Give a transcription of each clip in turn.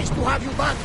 Nice to have you back.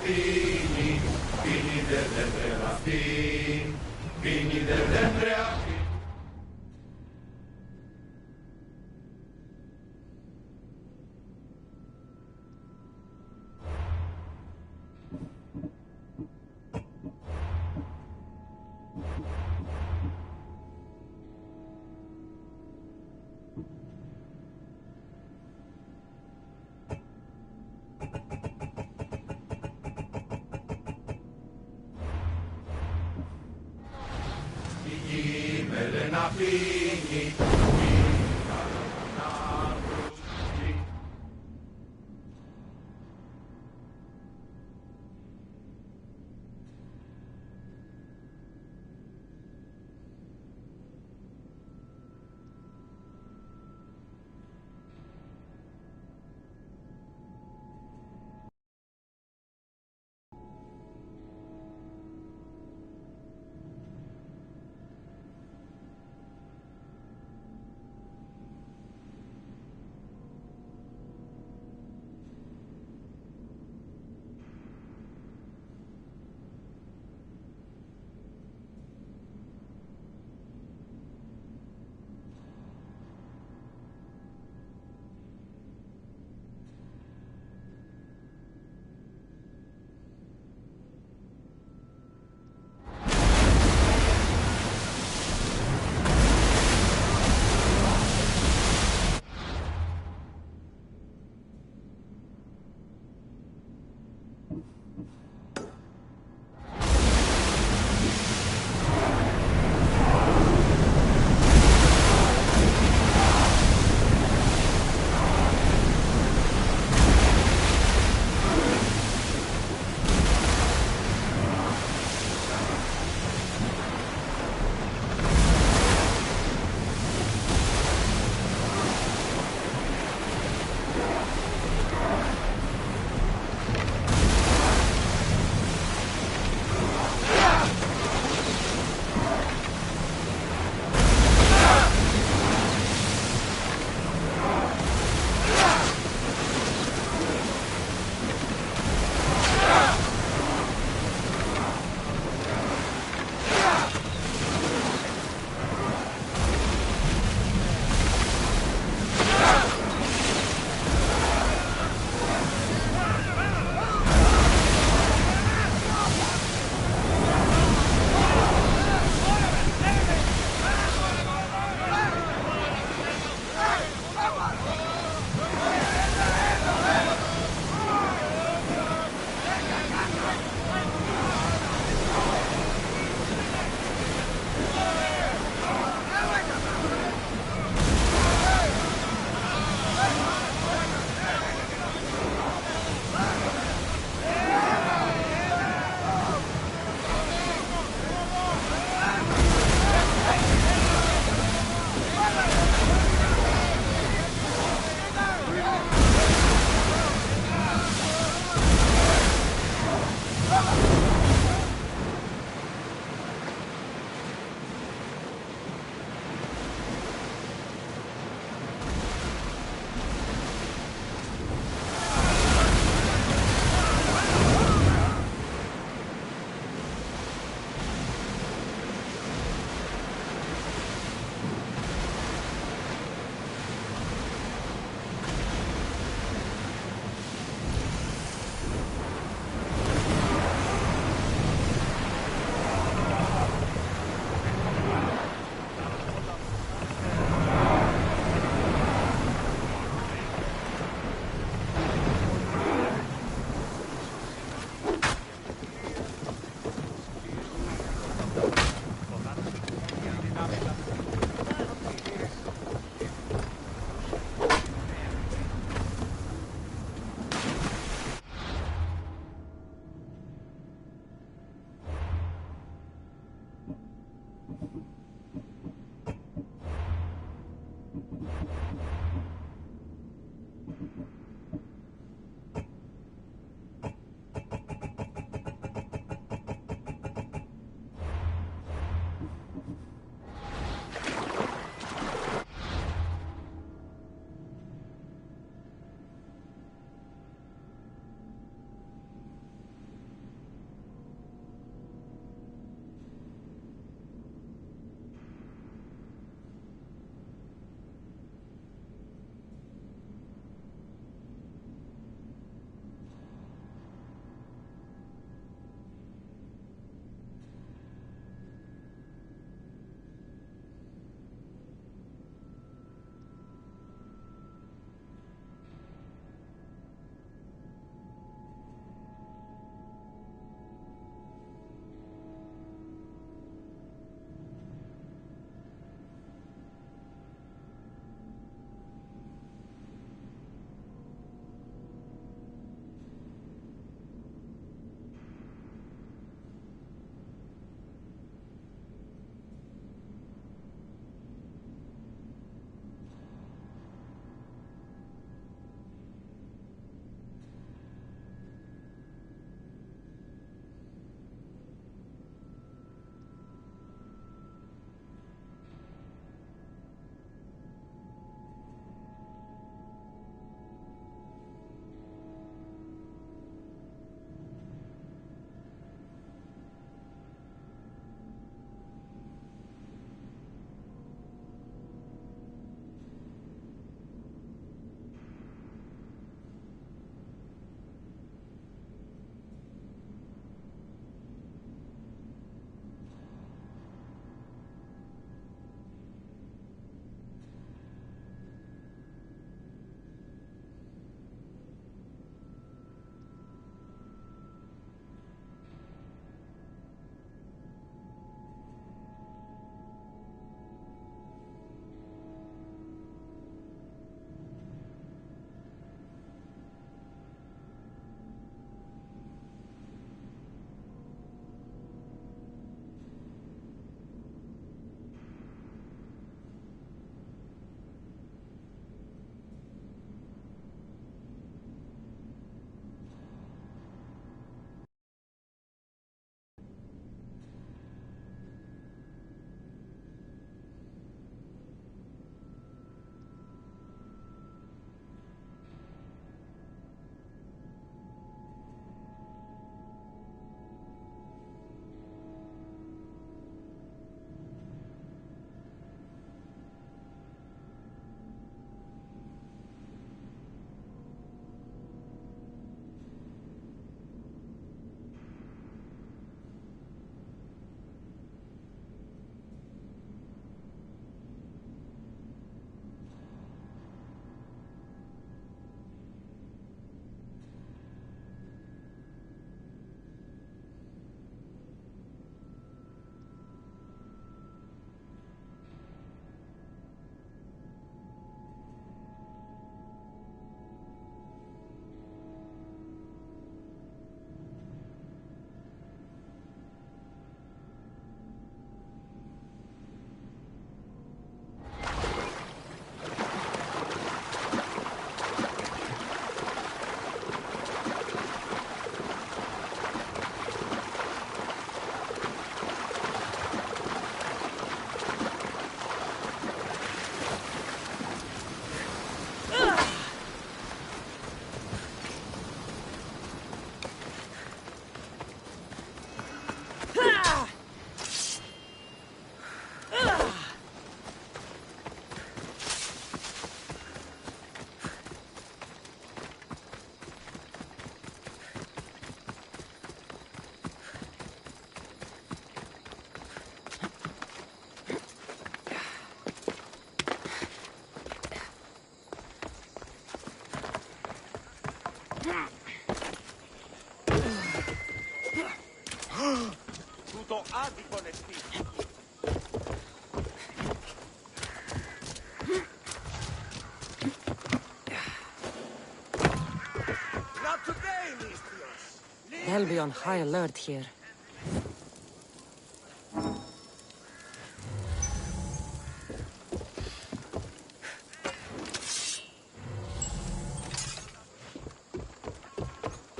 fini, fini delle tre affini, fini delle tre affini. Melena fini, Tutto adipo nestì. Not today, mistress. They'll be on high alert here.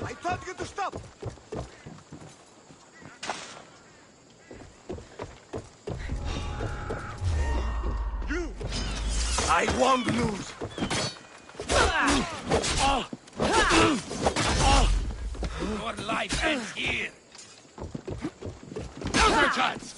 I told you to stop! You! I won't lose! Your life ends here. Now's your chance.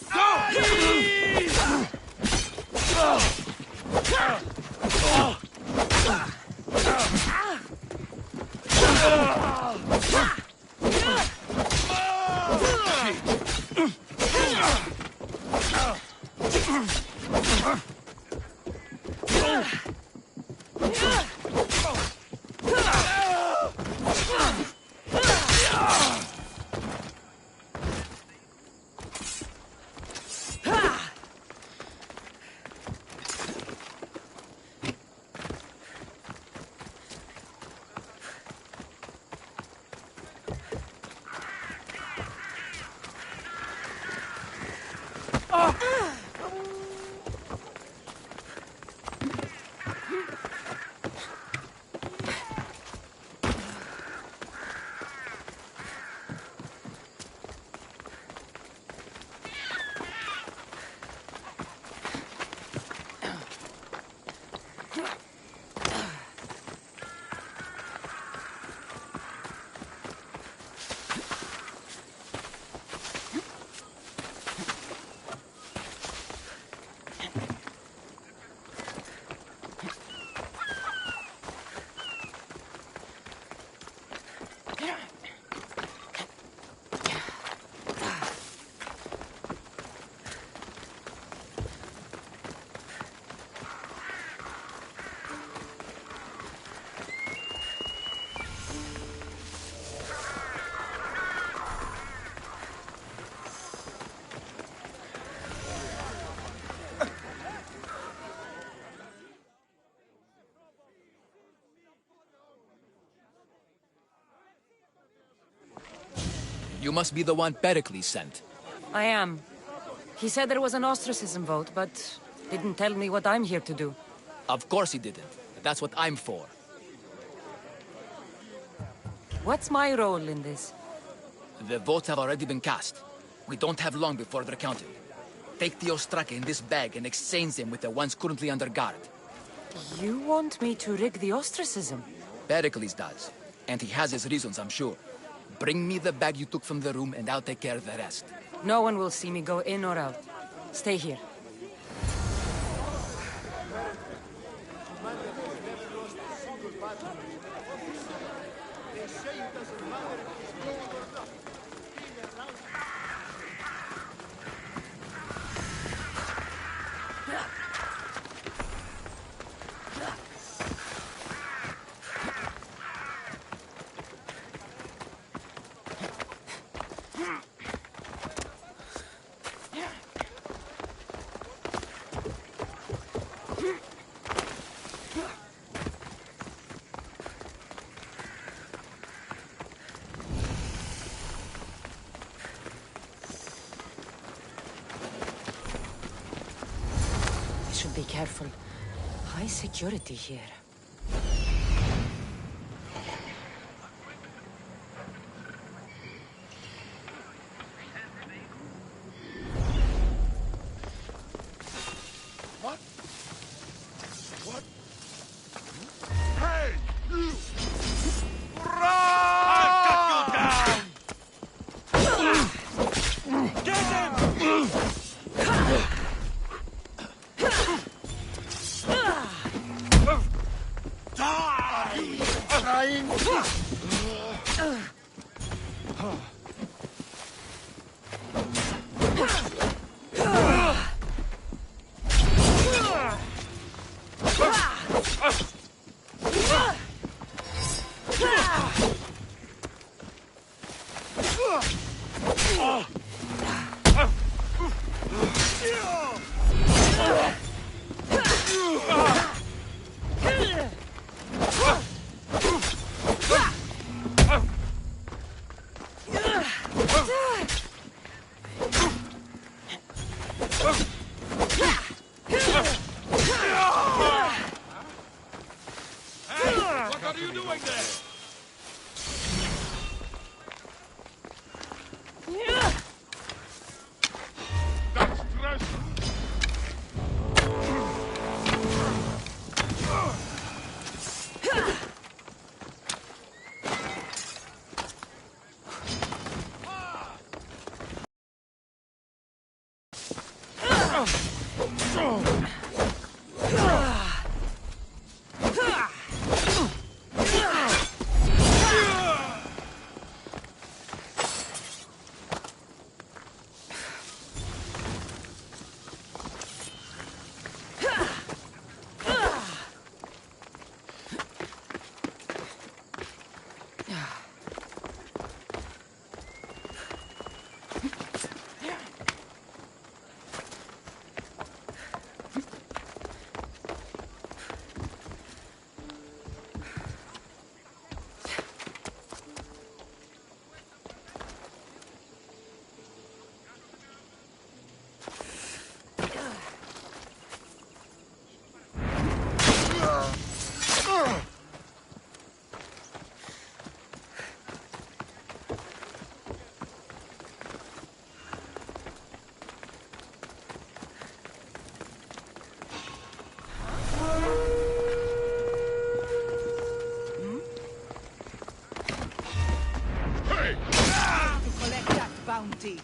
You must be the one Pericles sent. I am. He said there was an ostracism vote, but didn't tell me what I'm here to do. Of course he didn't. That's what I'm for. What's my role in this? The votes have already been cast. We don't have long before they're counted. Take the Ostraka in this bag and exchange them with the ones currently under guard. You want me to rig the ostracism? Pericles does. And he has his reasons, I'm sure. Bring me the bag you took from the room and I'll take care of the rest. No one will see me go in or out. Stay here. Be careful. High security here. What? What? Hey! You! Run! I'll cut you down! Get him! Trying. What are you doing there? That's treasure. Collect that bounty.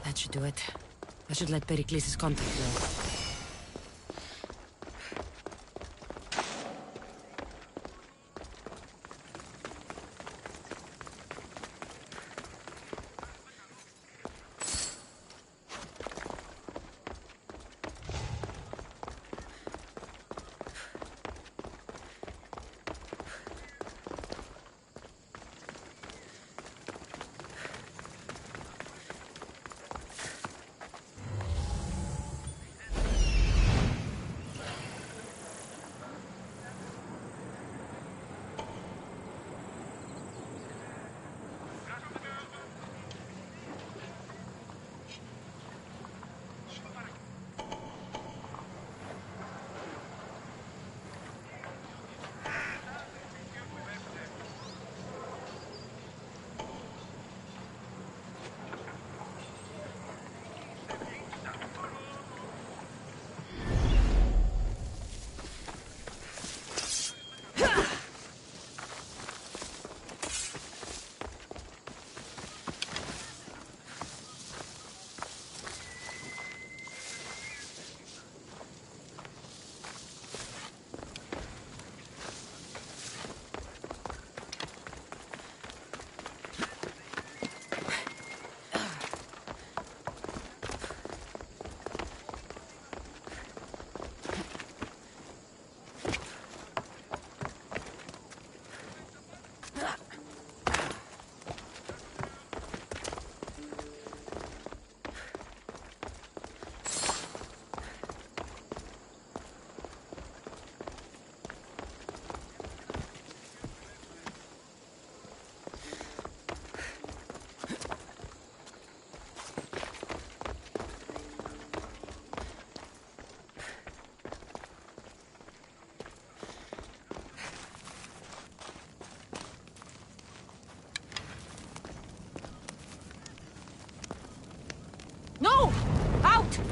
That should do it. I should let Pericles' contact know.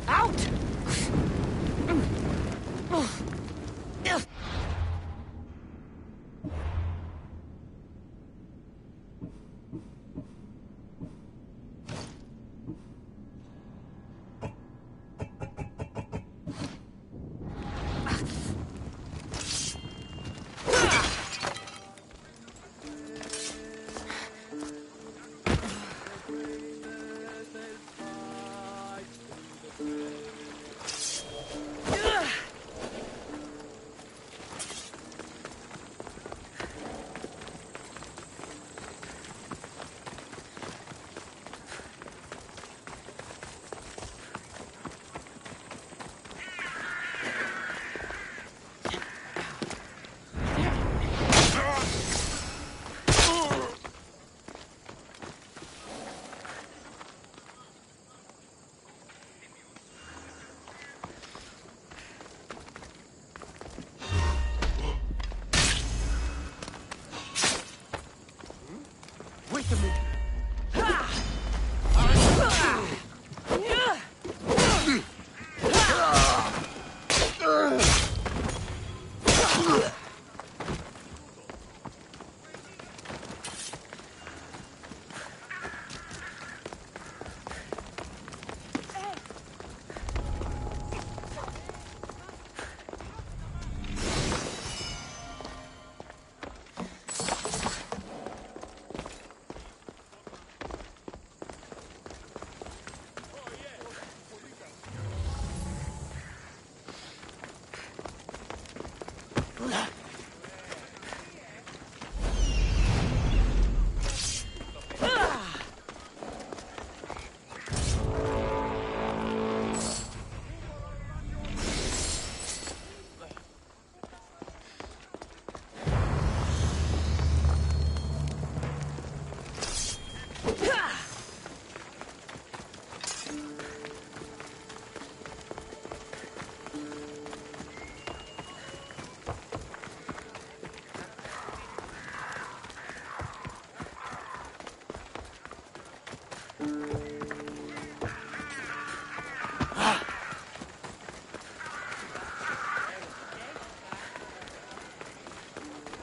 Out! Wait a minute.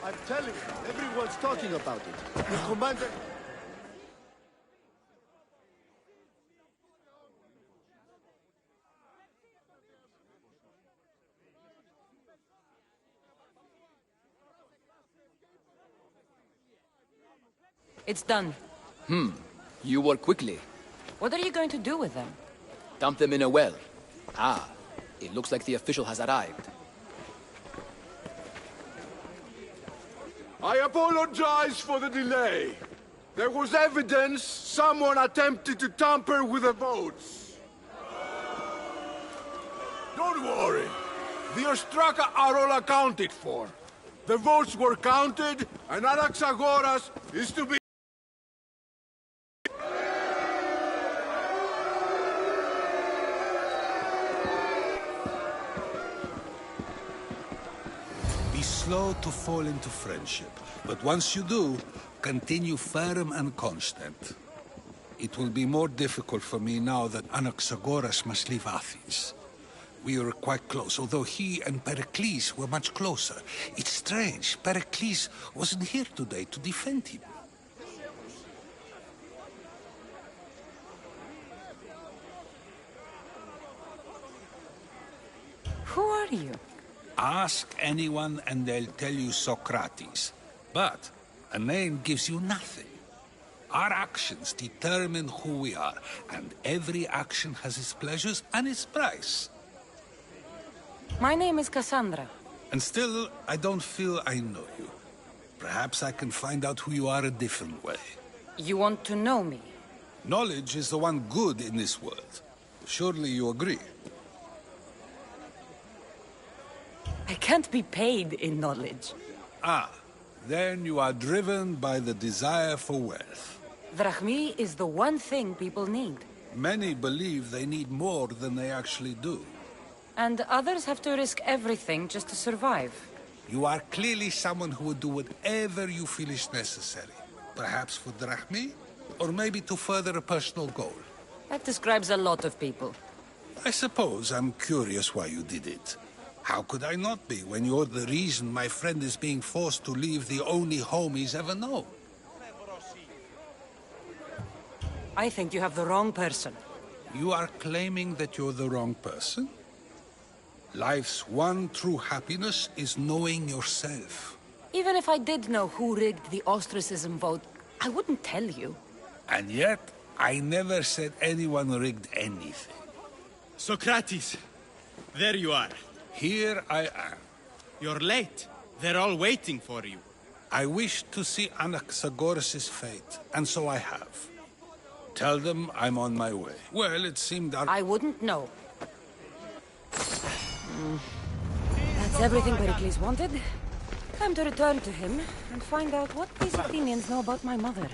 I'm telling you, everyone's talking about it. The commander... It's done. You work quickly. What are you going to do with them? Dump them in a well. Ah, it looks like the official has arrived. I apologize for the delay. There was evidence someone attempted to tamper with the votes. Don't worry. The Ostraka are all accounted for. The votes were counted, and Anaxagoras is to be... Be slow to fall into friendship, but once you do, continue firm and constant. It will be more difficult for me now that Anaxagoras must leave Athens. We were quite close, although he and Pericles were much closer. It's strange, Pericles wasn't here today to defend him. Who are you? Ask anyone and they'll tell you Socrates. But a name gives you nothing. Our actions determine who we are, and every action has its pleasures and its price. My name is Cassandra. And still, I don't feel I know you. Perhaps I can find out who you are a different way. You want to know me? Knowledge is the one good in this world. Surely you agree. I can't be paid in knowledge. Ah, then you are driven by the desire for wealth. Drachmi is the one thing people need. Many believe they need more than they actually do. And others have to risk everything just to survive. You are clearly someone who would do whatever you feel is necessary. Perhaps for drachmi, or maybe to further a personal goal. That describes a lot of people. I suppose I'm curious why you did it. How could I not be when you're the reason my friend is being forced to leave the only home he's ever known? I think you have the wrong person. You are claiming that you're the wrong person? Life's one true happiness is knowing yourself. Even if I did know who rigged the ostracism vote, I wouldn't tell you. And yet, I never said anyone rigged anything. Socrates! There you are. Here I am. You're late. They're all waiting for you. I wish to see Anaxagoras' fate, and so I have. Tell them I'm on my way. Well, it seemed I wouldn't know. That's everything Pericles wanted. Time to return to him and find out what these Athenians know about my mother.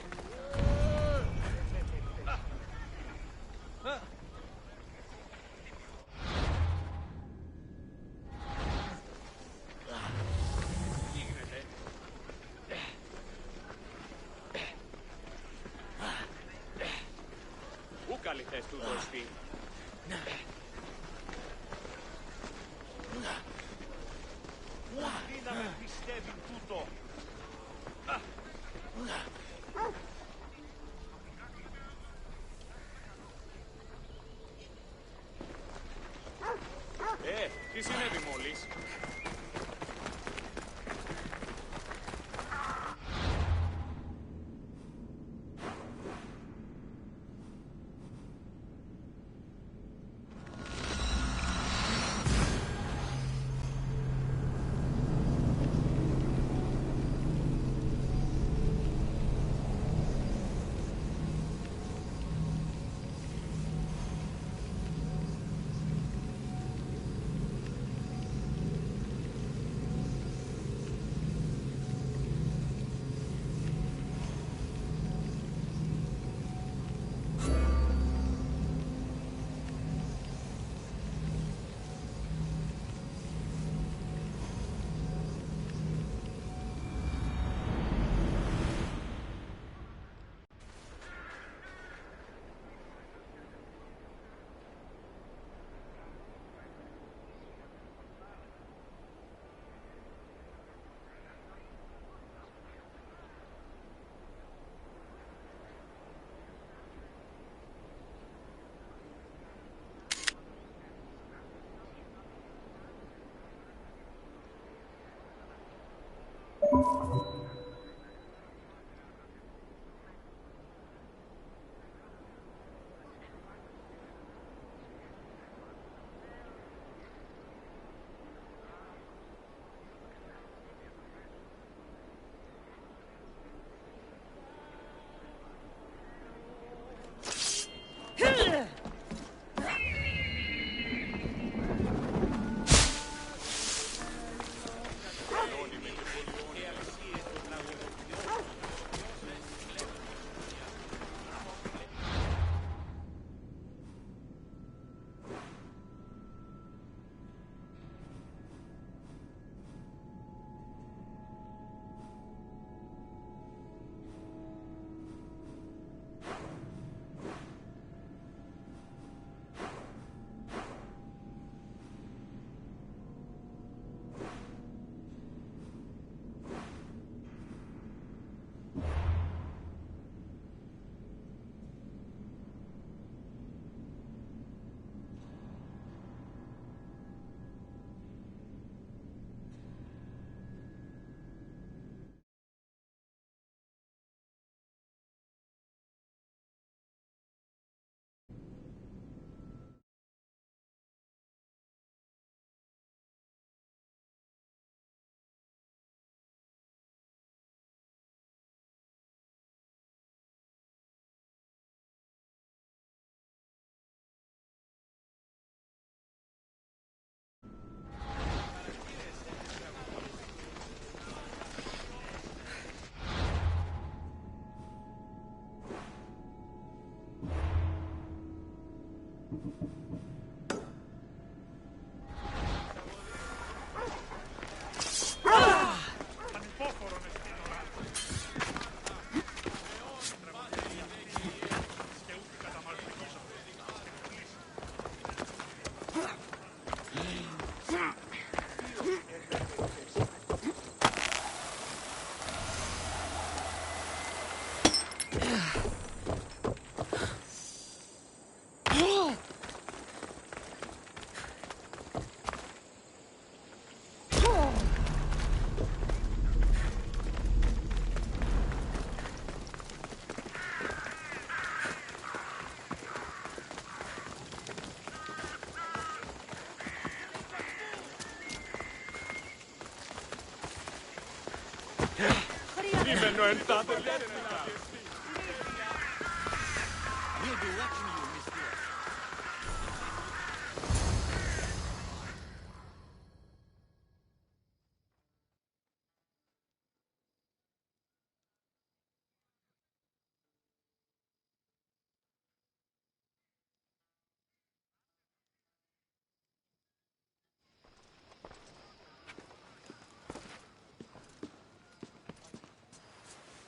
Τι συνέβη μόλις?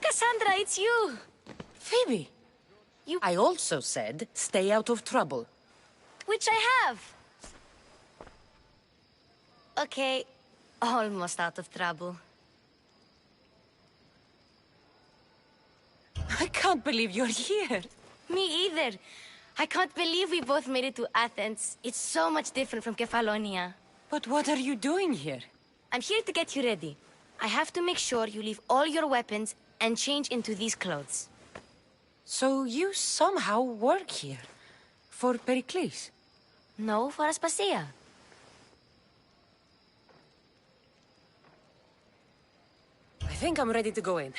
Cassandra, it's you! Phoebe! I also said stay out of trouble. Which I have! Okay, almost out of trouble. I can't believe you're here. Me either. I can't believe we both made it to Athens. It's so much different from Kefalonia. But what are you doing here? I'm here to get you ready. I have to make sure you leave all your weapons and change into these clothes. So you somehow work here? For Pericles? No, for Aspasia. I think I'm ready to go in.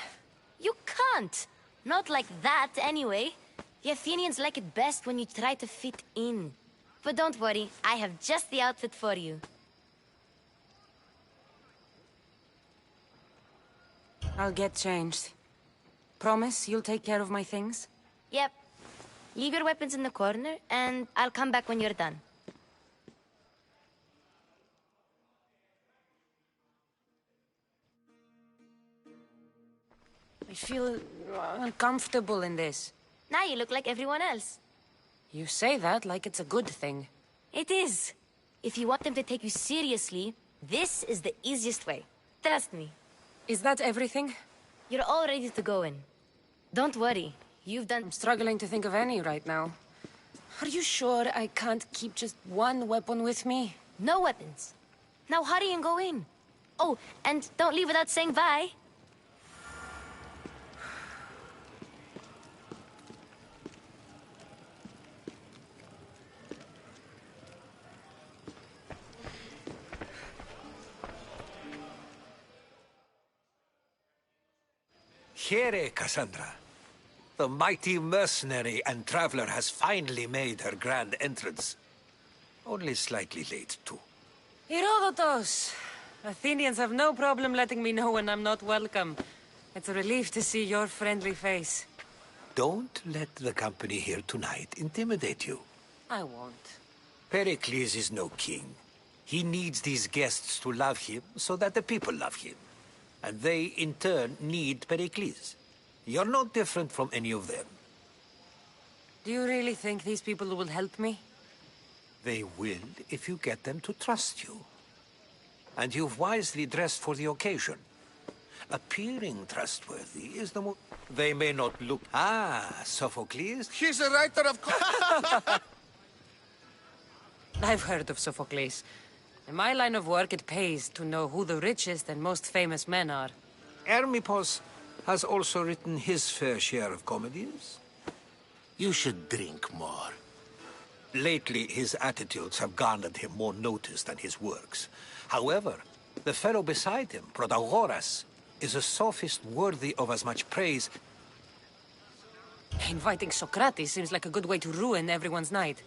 You can't. Not like that, anyway. The Athenians like it best when you try to fit in. But don't worry, I have just the outfit for you. I'll get changed. Promise you'll take care of my things? Yep. Leave your weapons in the corner, and I'll come back when you're done. I feel uncomfortable in this. Now you look like everyone else. You say that like it's a good thing. It is. If you want them to take you seriously, this is the easiest way. Trust me. Is that everything? You're all ready to go in. Don't worry. You've done... I'm struggling to think of any right now. Are you sure I can't keep just one weapon with me? No weapons. Now hurry and go in. Oh, and don't leave without saying bye. Here, Cassandra. The mighty mercenary and traveler has finally made her grand entrance. Only slightly late, too. Herodotus! Athenians have no problem letting me know when I'm not welcome. It's a relief to see your friendly face. Don't let the company here tonight intimidate you. I won't. Pericles is no king. He needs these guests to love him so that the people love him. And they, in turn, need Pericles. You're no different from any of them. Do you really think these people will help me? They will if you get them to trust you. And you've wisely dressed for the occasion. Appearing trustworthy is the They may not look... Ah, Sophocles? He's a writer of... I've heard of Sophocles. In my line of work, it pays to know who the richest and most famous men are. Hermippos has also written his fair share of comedies. You should drink more. Lately, his attitudes have garnered him more notice than his works. However, the fellow beside him, Protagoras, is a sophist worthy of as much praise. Inviting Socrates seems like a good way to ruin everyone's night.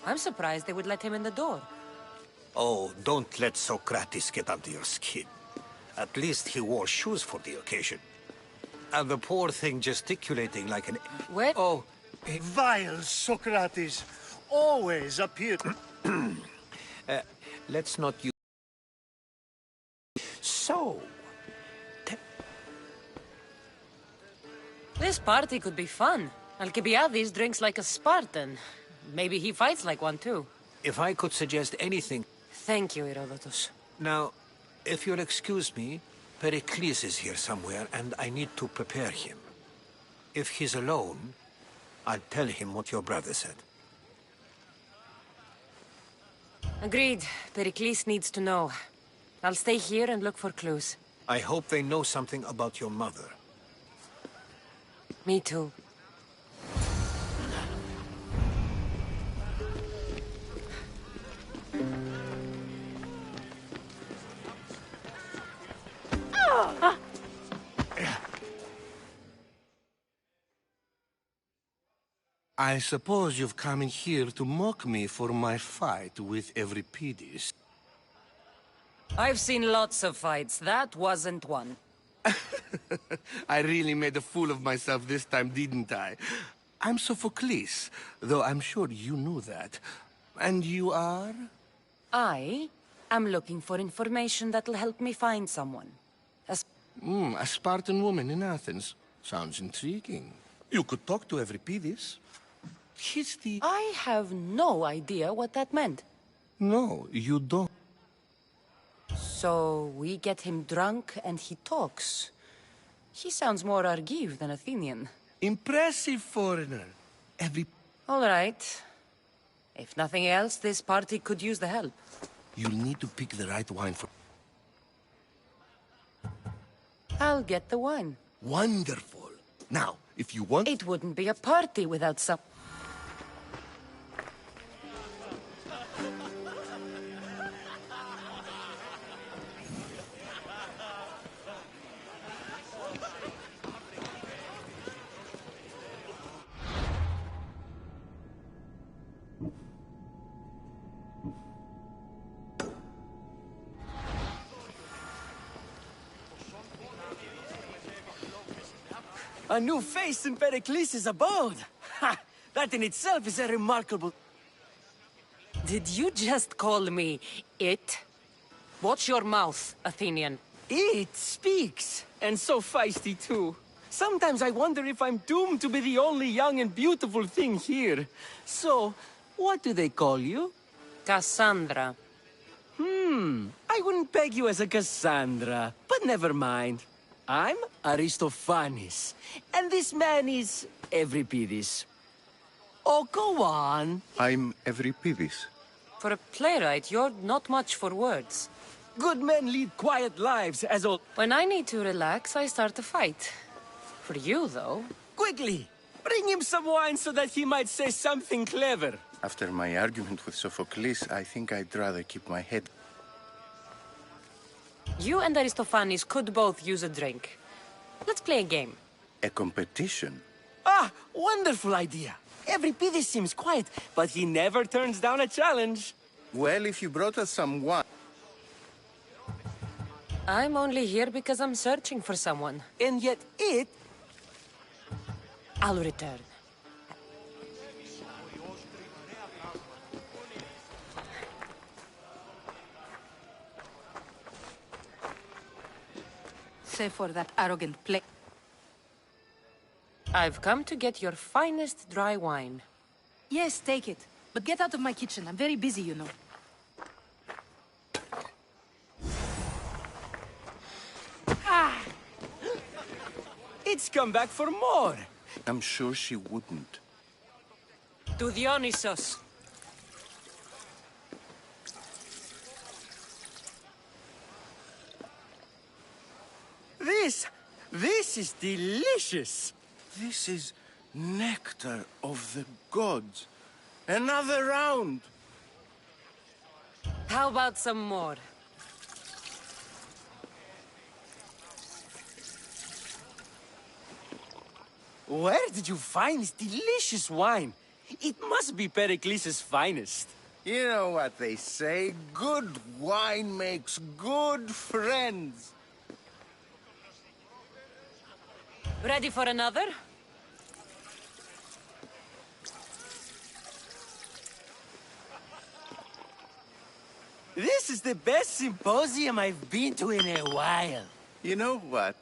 I'm surprised they would let him in the door. Oh, don't let Socrates get under your skin. At least he wore shoes for the occasion. And the poor thing gesticulating like an... Where? Oh, Vile Socrates always appeared... let's not use... So... This party could be fun. Alcibiades drinks like a Spartan. Maybe he fights like one too. If I could suggest anything... Thank you, Herodotus. Now, if you'll excuse me, Pericles is here somewhere, and I need to prepare him. If he's alone, I'll tell him what your brother said. Agreed. Pericles needs to know. I'll stay here and look for clues. I hope they know something about your mother. Me too. I suppose you've come in here to mock me for my fight with Euripides. I've seen lots of fights. That wasn't one. I really made a fool of myself this time, didn't I? I'm Sophocles, though I'm sure you knew that. And you are? I am looking for information that'll help me find someone. A Spartan woman in Athens. Sounds intriguing. You could talk to Euripides. He's the... I have no idea what that meant. No, you don't. So we get him drunk and he talks. He sounds more Argive than Athenian. Impressive foreigner. All right. If nothing else, this party could use the help. You'll need to pick the right wine for... I'll get the wine. Wonderful. Now, if you want... It wouldn't be a party without some... A new face in Pericles' abode! Ha! That in itself is a remarkable... Did you just call me it? Watch your mouth, Athenian. It speaks, and so feisty too. Sometimes I wonder if I'm doomed to be the only young and beautiful thing here. So, what do they call you? Cassandra. I wouldn't peg you as a Cassandra, but never mind. I'm Aristophanes, and this man is Euripides. Oh, go on. I'm Euripides. For a playwright, you're not much for words. Good men lead quiet lives, as all... When I need to relax, I start a fight. For you, though... Quickly! Bring him some wine so that he might say something clever. After my argument with Sophocles, I think I'd rather keep my head... You and Aristophanes could both use a drink. Let's play a game. A competition? Ah, wonderful idea. Euripides seems quiet, but he never turns down a challenge. Well, if you brought us some wine... I'm only here because I'm searching for someone. And yet it... I'll return. Say for that arrogant play. I've come to get your finest dry wine. Yes, take it. But get out of my kitchen. I'm very busy, you know. It's come back for more. I'm sure she wouldn't. To Dionysos. This is delicious. This is nectar of the gods. Another round. How about some more? Where did you find this delicious wine? It must be Pericles' finest. You know what they say, good wine makes good friends. Ready for another? This is the best symposium I've been to in a while. You know what?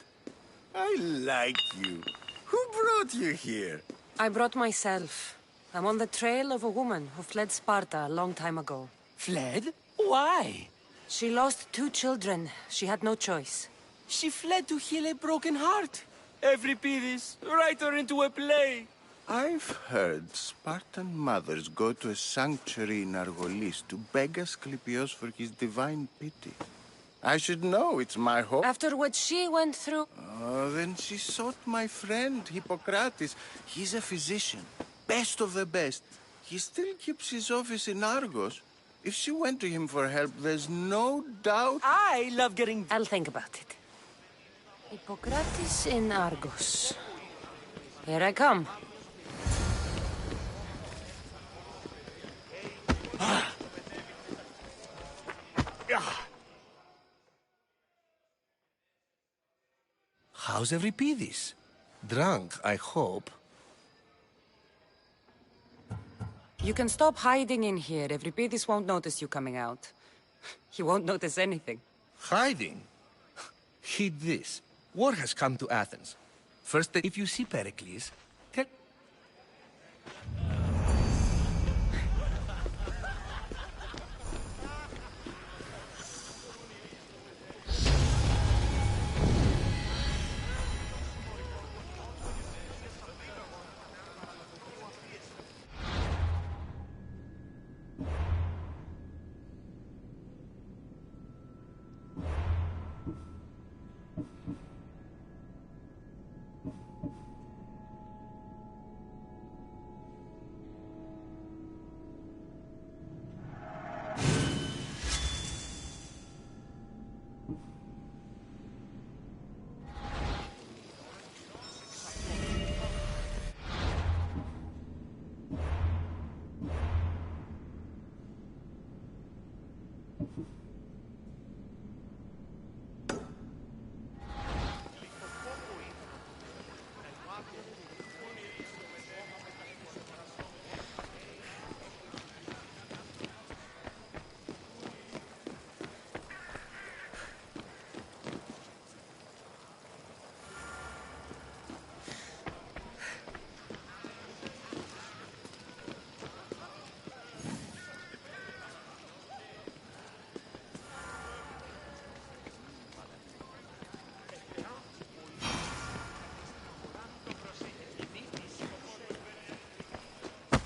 I like you. Who brought you here? I brought myself. I'm on the trail of a woman who fled Sparta a long time ago. Fled? Why? She lost 2 children. She had no choice. She fled to heal a broken heart. Euripides, write her into a play. I've heard Spartan mothers go to a sanctuary in Argolis to beg Asclepios for his divine pity. I should know, it's my hope. After what she went through... Oh, then she sought my friend, Hippocrates. He's a physician, best of the best. He still keeps his office in Argos. If she went to him for help, there's no doubt... I love getting... I'll think about it. Hippocrates in Argos. Here I come. How's Euripides? Drunk, I hope. You can stop hiding in here. Euripides won't notice you coming out. He won't notice anything. Hiding? Heed this. War has come to Athens. First, if you see Pericles, tell...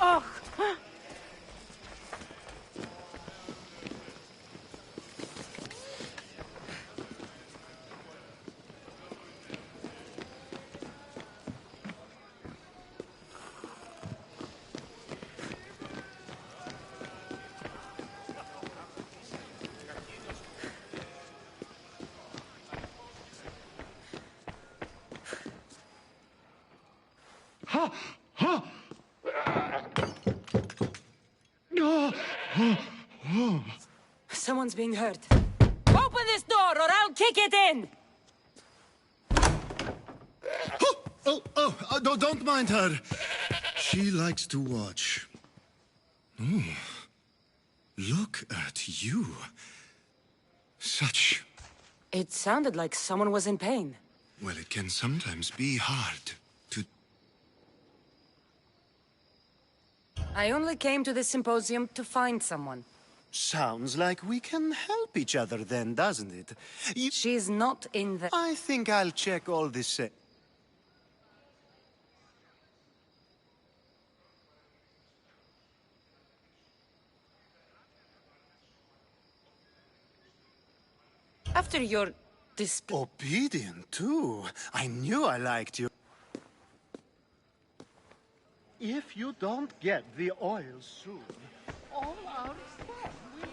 Oh! Ha! Ha! Someone's being hurt. Open this door or I'll kick it in! Don't mind her. She likes to watch. Oh, look at you. Such... It sounded like someone was in pain. Well, it can sometimes be hard to... I only came to this symposium to find someone. Sounds like we can help each other then, doesn't it? She's not in the... I think I'll check all this... After your Obedient, too. I knew I liked you. If you don't get the oil soon, all our stuff will...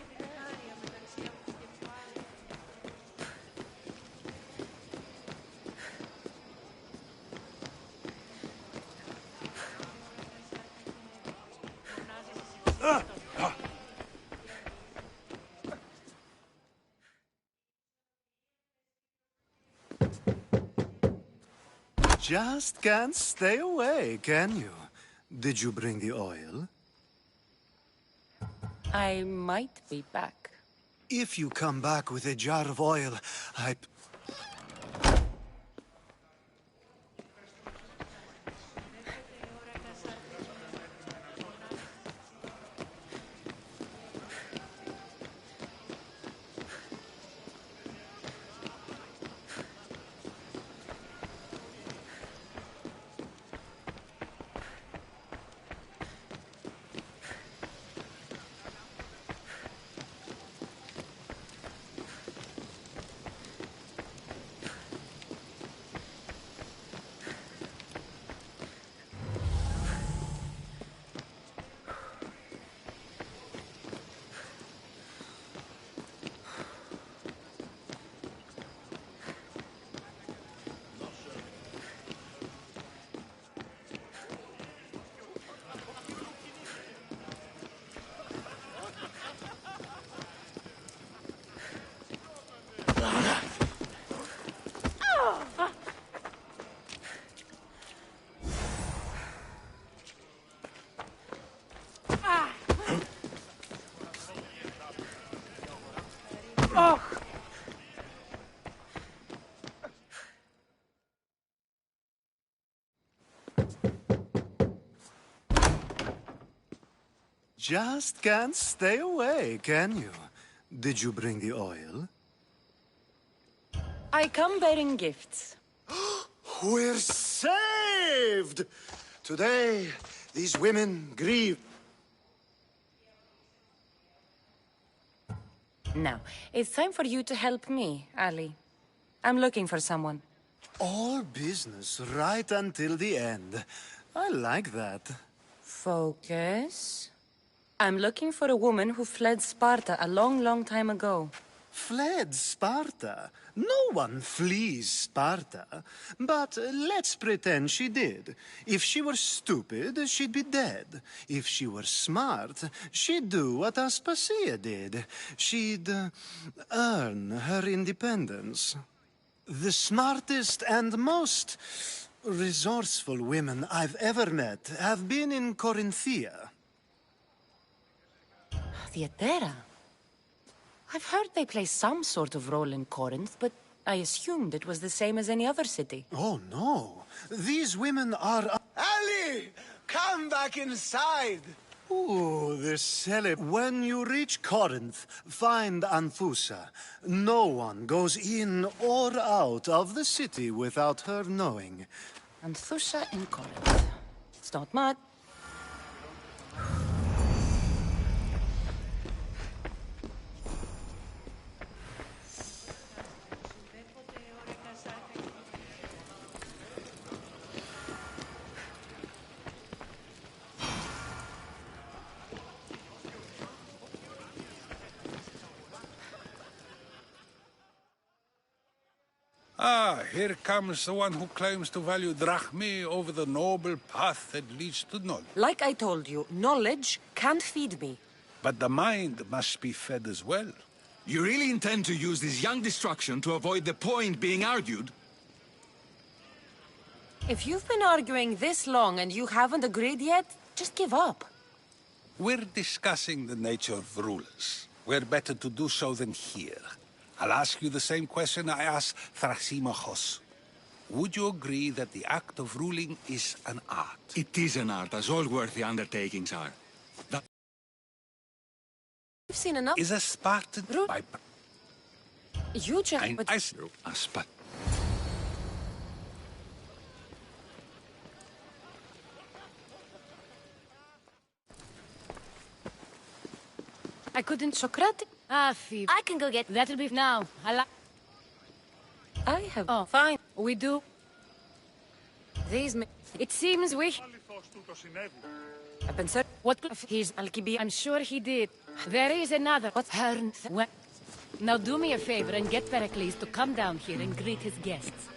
Just can't stay away, can you? Did you bring the oil? I might be back. If you come back with a jar of oil, I... Just can't stay away, can you? Did you bring the oil? I come bearing gifts. We're saved! Today, these women grieve. Now, it's time for you to help me, Ali. I'm looking for someone. All business right until the end. I like that. Focus. I'm looking for a woman who fled Sparta a long, long time ago. Fled Sparta? No one flees Sparta. But let's pretend she did. If she were stupid, she'd be dead. If she were smart, she'd do what Aspasia did. She'd earn her independence. The smartest and most resourceful women I've ever met have been in Corinthia. Theatera? I've heard they play some sort of role in Corinth, but I assumed it was the same as any other city. Oh, no. These women are... Ali! Come back inside! Ooh, the celeb. When you reach Corinth, find Anfusa. No one goes in or out of the city without her knowing. Anfusa in Corinth. It's not much. Ah, here comes the one who claims to value drachmae over the noble path that leads to knowledge. Like I told you, knowledge can't feed me. But the mind must be fed as well. You really intend to use this young destruction to avoid the point being argued? If you've been arguing this long and you haven't agreed yet, just give up. We're discussing the nature of rulers. Where better to do so than here? I'll ask you the same question I asked Thrasymachos. Would you agree that the act of ruling is an art? It is an art, as all worthy undertakings are. You've seen enough. Is a Spartan by... You just... I couldn't Socrates. Phoebe. I can go get... That'll be now. I have... Oh, fine. We do. These... It seems we... I've been certain... What... He's... I'm sure he did. There is another... What's her... Now do me a favor and get Pericles to come down here and greet his guests.